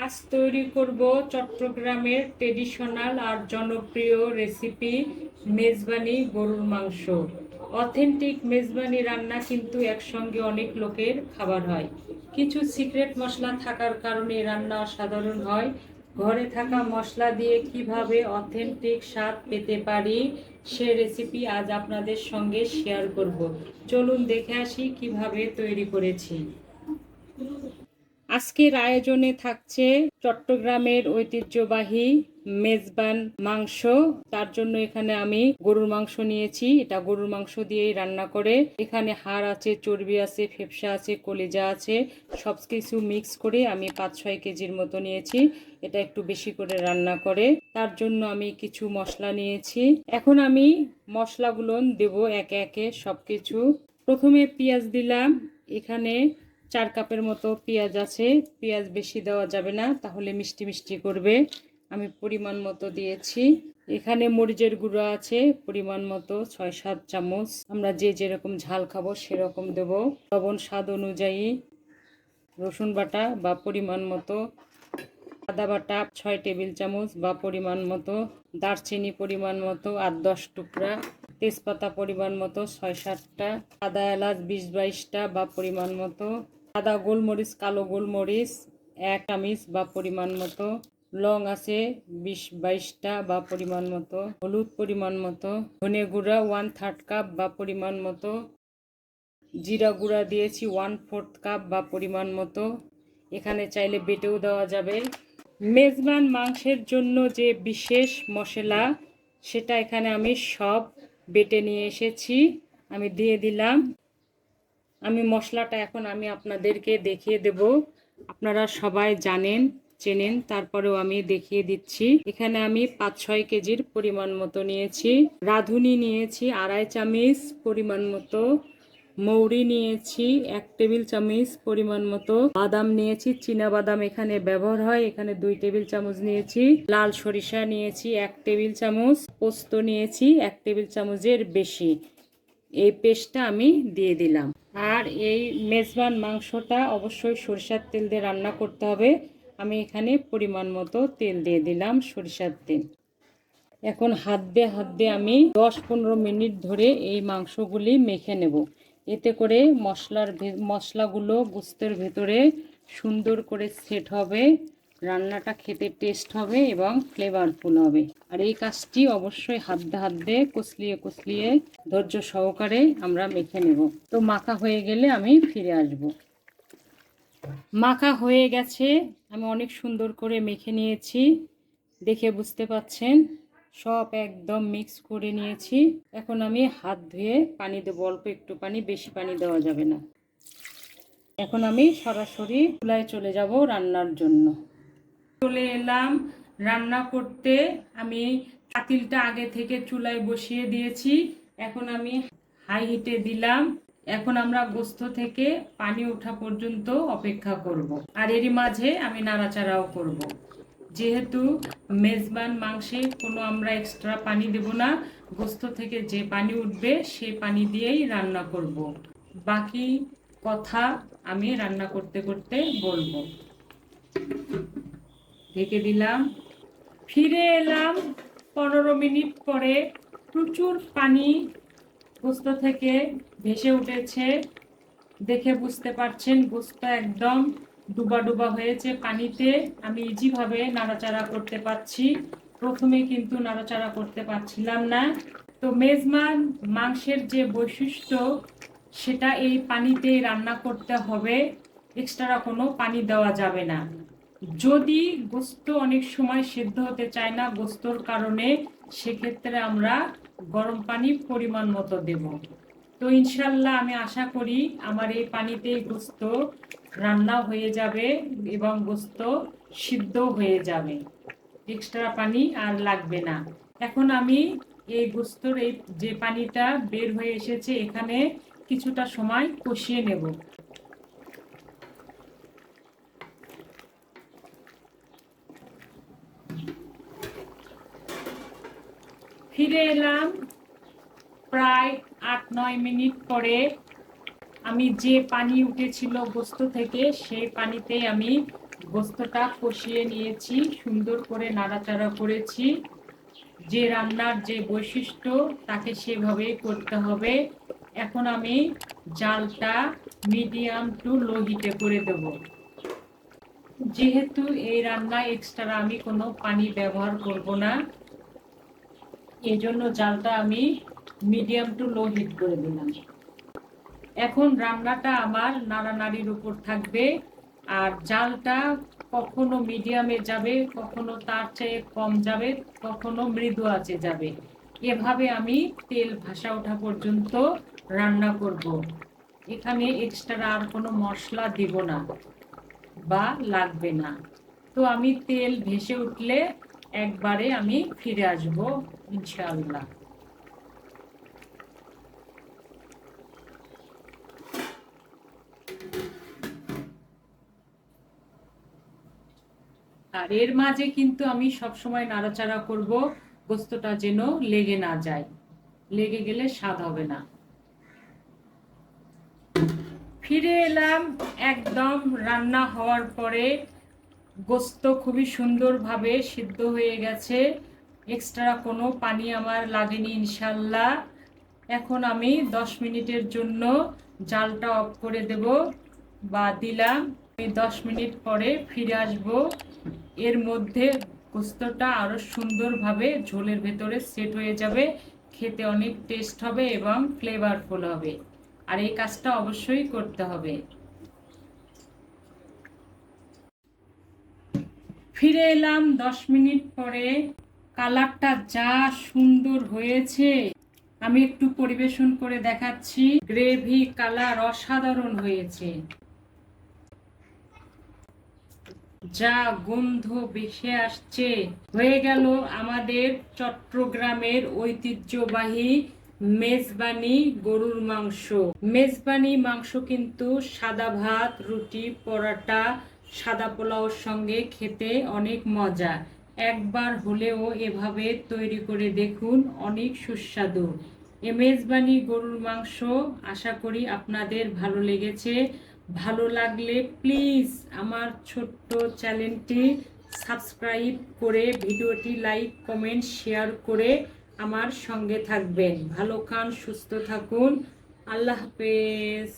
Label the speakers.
Speaker 1: আজ তৈরি করব চট্টগ্রামের ট্রেডিশনাল আর জনপ্রিয় রেসিপি মেজবানি গরুর মাংস। অথেন্টিক মেজবানি রান্না কিন্তু একসঙ্গে অনেক লোকের খাবার হয়। কিছু সিক্রেট মশলা থাকার কারণে রান্না অসাধারণ হয়। ঘরে থাকা মশলা দিয়ে কিভাবে অথেন্টিক স্বাদ পেতে পারি সে রেসিপি আজ আপনাদের সঙ্গে শেয়ার করব। চলুন দেখে আসি কিভাবে তৈরি করেছি। আজকের আয়োজনে থাকছে চট্টগ্রামের ঐতিহ্যবাহী মেজবান মাংস। তার জন্য এখানে আমি গরুর মাংস নিয়েছি। এটা গরুর মাংস দিয়েই রান্না করে। এখানে হাড় আছে, চর্বি আছে, ফেফসা আছে, কলিজা আছে, সব কিছু মিক্স করে আমি 5-6 কেজির মতো নিয়েছি। এটা একটু বেশি করে রান্না করে। তার জন্য আমি কিছু মশলা নিয়েছি। এখন আমি মশলাগুলো দেব একে একে সবকিছু। প্রথমে পেঁয়াজ দিলাম। এখানে 4 কাপের মতো পেঁয়াজ আছে। পেঁয়াজ বেশি দেওয়া যাবে না, তাহলে মিষ্টি মিষ্টি করবে। আমি পরিমাণ মতো দিয়েছি। এখানে মরিচের গুঁড়ো আছে পরিমাণ মতো 6-7 চামচ। আমরা যে যেরকম ঝাল খাবো সেরকম দেব। লবণ স্বাদ অনুযায়ী। রসুন বাটা বা পরিমাণ মতো। আদা বাটা 6 টেবিল চামচ বা পরিমাণ মতো। দারচিনি পরিমাণ মতো 8-10 টুকরা। তেজপাতা পরিমাণ মতো 6-7টা। সাদা এলাচ 20-22টা বা পরিমাণ মতো। সাদা গোলমরিচ, কালো গোলমরিচ 1 চামচ বা পরিমাণ মতো। লং আছে 20-22টা বা পরিমাণ মতো। হলুদ পরিমাণ মতো। ধনে গুঁড়া 1/3 কাপ বা পরিমাণ মতো। জিরা গুঁড়া দিয়েছি 1/4 কাপ বা পরিমাণ মতো। এখানে চাইলে বেটেও দেওয়া যাবে। মেজবান মাংসের জন্য যে বিশেষ মশলা, সেটা এখানে আমি সব বেটে নিয়ে এসেছি। আমি দিয়ে দিলাম। আমি মশলাটা এখন আমি আপনাদেরকে দেখিয়ে দেব। আপনারা সবাই জানেন, চেনেন, তারপরেও আমি দেখিয়ে দিচ্ছি। এখানে আমি 5-6 কেজির পরিমাণ মতো নিয়েছি। রাঁধুনি নিয়েছি 2.5 চামচ পরিমাণ মতো। মৌরি নিয়েছি 1 টেবিল চামচ পরিমাণ মতো। বাদাম নিয়েছি, চীনা বাদাম এখানে ব্যবহার হয়, এখানে 2 টেবিল চামচ নিয়েছি। লাল সরিষা নিয়েছি 1 টেবিল চামচ। পোস্ত নিয়েছি 1 টেবিল চামচের বেশি। এই পেস্টটা আমি দিয়ে দিলাম। আর এই মেজবান মাংসটা অবশ্যই সরিষার তেল দিয়ে রান্না করতে হবে। আমি এখানে পরিমাণ মতো তেল দিয়ে দিলাম, সরিষার তেল। এখন হাত দিয়ে আমি 10-15 মিনিট ধরে এই মাংসগুলি মেখে নেব। এতে করে মশলাগুলো গোস্তের ভেতরে সুন্দর করে সেট হবে। রান্নাটা খেতে টেস্ট হবে এবং ফ্লেভারফুল হবে। আর এই কাজটি অবশ্যই হাত দিয়ে কষলিয়ে ধৈর্য সহকারে আমরা মেখে নেব। তো মাখা হয়ে গেলে আমি ফিরে আসব। মাখা হয়ে গেছে। আমি অনেক সুন্দর করে মেখে নিয়েছি, দেখে বুঝতে পাচ্ছেন। সব একদম মিক্স করে নিয়েছি। এখন আমি হাত ধুয়ে পানি দেবো, অল্প একটু পানি, বেশি পানি দেওয়া যাবে না। এখন আমি সরাসরি চুলায় চলে যাব রান্নার জন্য। চলে এলাম রান্না করতে। আমি পাতিলটা আগে থেকে চুলায় বসিয়ে দিয়েছি। এখন আমি হাই হিটে দিলাম। এখন আমরা গোস্ত থেকে পানি ওঠা পর্যন্ত অপেক্ষা করব। আর এরই মাঝে আমি নাড়াচাড়াও করব। যেহেতু মেজবান মাংসে কোনো আমরা এক্সট্রা পানি দেব না, গোস্ত থেকে যে পানি উঠবে সেই পানি দিয়েই রান্না করব। বাকি কথা আমি রান্না করতে করতে বলবো। ঢেকে দিলাম। ফিরে এলাম 15 মিনিট পরে। প্রচুর পানি গোস্ত থেকে ভেসে উঠেছে। দেখে বুঝতে পারছেন গোস্ত একদম ডুবা ডুবা হয়েছে পানিতে। আমি ইজিভাবে নাড়াচাড়া করতে পারছি। প্রথমে কিন্তু নাড়াচাড়া করতে পারছিলাম না। তো মেজবান মাংসের যে বৈশিষ্ট্য, সেটা এই পানিতেই রান্না করতে হবে। এক্সট্রা কোনো পানি দেওয়া যাবে না। যদি গোস্ত অনেক সময় সেদ্ধ হতে চায় না গোস্তর কারণে, সেক্ষেত্রে আমরা গরম পানি পরিমাণ মতো দেব। তো ইনশাল্লাহ আমি আশা করি আমার এই পানিতেই গোস্ত রান্না হয়ে যাবে এবং গোস্ত সিদ্ধ হয়ে যাবে। এক্সট্রা পানি আর লাগবে না। এখন আমি এই গোস্তর এই যে পানিটা বের হয়ে এসেছে, এখানে কিছুটা সময় কষিয়ে নেব। ফিরে এলাম প্রায় 8-9 মিনিট পরে। আমি যে পানি উঠেছিল গোস্ত থেকে, সেই পানিতে আমি গোস্তটা কষিয়ে নিয়েছি, সুন্দর করে নাড়াচাড়া করেছি। যে রান্নার যে বৈশিষ্ট্য তাকে সেভাবেই করতে হবে। এখন আমি জালটা মিডিয়াম টু লো হিটে করে দেব। যেহেতু এই রান্নায় এক্সট্রা আমি কোনো পানি ব্যবহার করব না, এই জন্য জালটা আমি মিডিয়াম টু লো হিট করে দিলাম। এখন রান্নাটা আমার নাড়ানাড়ির উপর থাকবে, আর জালটা কখনো মিডিয়ামে যাবে, কখনো তার চেয়ে কম যাবে, কখনো মৃদু আঁচে যাবে। এভাবে আমি তেল ভাসা ওঠা পর্যন্ত রান্না করব। এখানে এক্সট্রা আর কোনো মশলা দিব না বা লাগবে না। তো আমি তেল ভেসে উঠলে একবারে আমি ফিরে আসব ইনশাআল্লাহ। আর এর মাঝে কিন্তু আমি সবসময় নাড়াচাড়া করব, গোস্তটা যেন লেগে না যায়, লেগে গেলে স্বাদ হবে না। ফিরে এলাম একদম রান্না হওয়ার পরে। গোস্ত খুবই সুন্দরভাবে সিদ্ধ হয়ে গেছে, এক্সট্রা কোনো পানি আমার লাগেনি ইনশাল্লাহ। এখন আমি 10 মিনিটের জন্য জালটা অফ করে দেব বা দিলাম। আমি 10 মিনিট পরে ফিরে আসব। এর মধ্যে গোস্তটা আরো সুন্দরভাবে ঝোলের ভেতরে সেট হয়ে যাবে, খেতে অনেক টেস্ট হবে এবং ফ্লেভারফুল হবে। আর এই কাজটা অবশ্যই করতে হবে। ফিরে এলাম 10 মিনিট পরে। কালারটা যা সুন্দর হয়েছে, আমি একটু পরিবেশন করে দেখাচ্ছি। গ্রেভি কালার অসাধারণ হয়েছে, যা গন্ধ ভেসে আসছে। হয়ে গেল আমাদের চট্টগ্রামের ঐতিহ্যবাহী মেজবানি গরুর মাংস। মেজবানি মাংস কিন্তু সাদা ভাত, রুটি, পরোটা, সাদা পোলাওর সঙ্গে খেতে অনেক মজা। একবার হলেও এভাবে তৈরি করে দেখুন, অনেক সুস্বাদু। এ মেজবানি গরুর মাংস আশা করি আপনাদের ভালো লেগেছে। ভালো লাগলে প্লিজ আমার ছোট্ট চ্যানেলটি সাবস্ক্রাইব করে ভিডিওটি লাইক, কমেন্ট, শেয়ার করে আমার সঙ্গে থাকবেন। ভালো খান, সুস্থ থাকুন। আল্লাহ হাফেজ।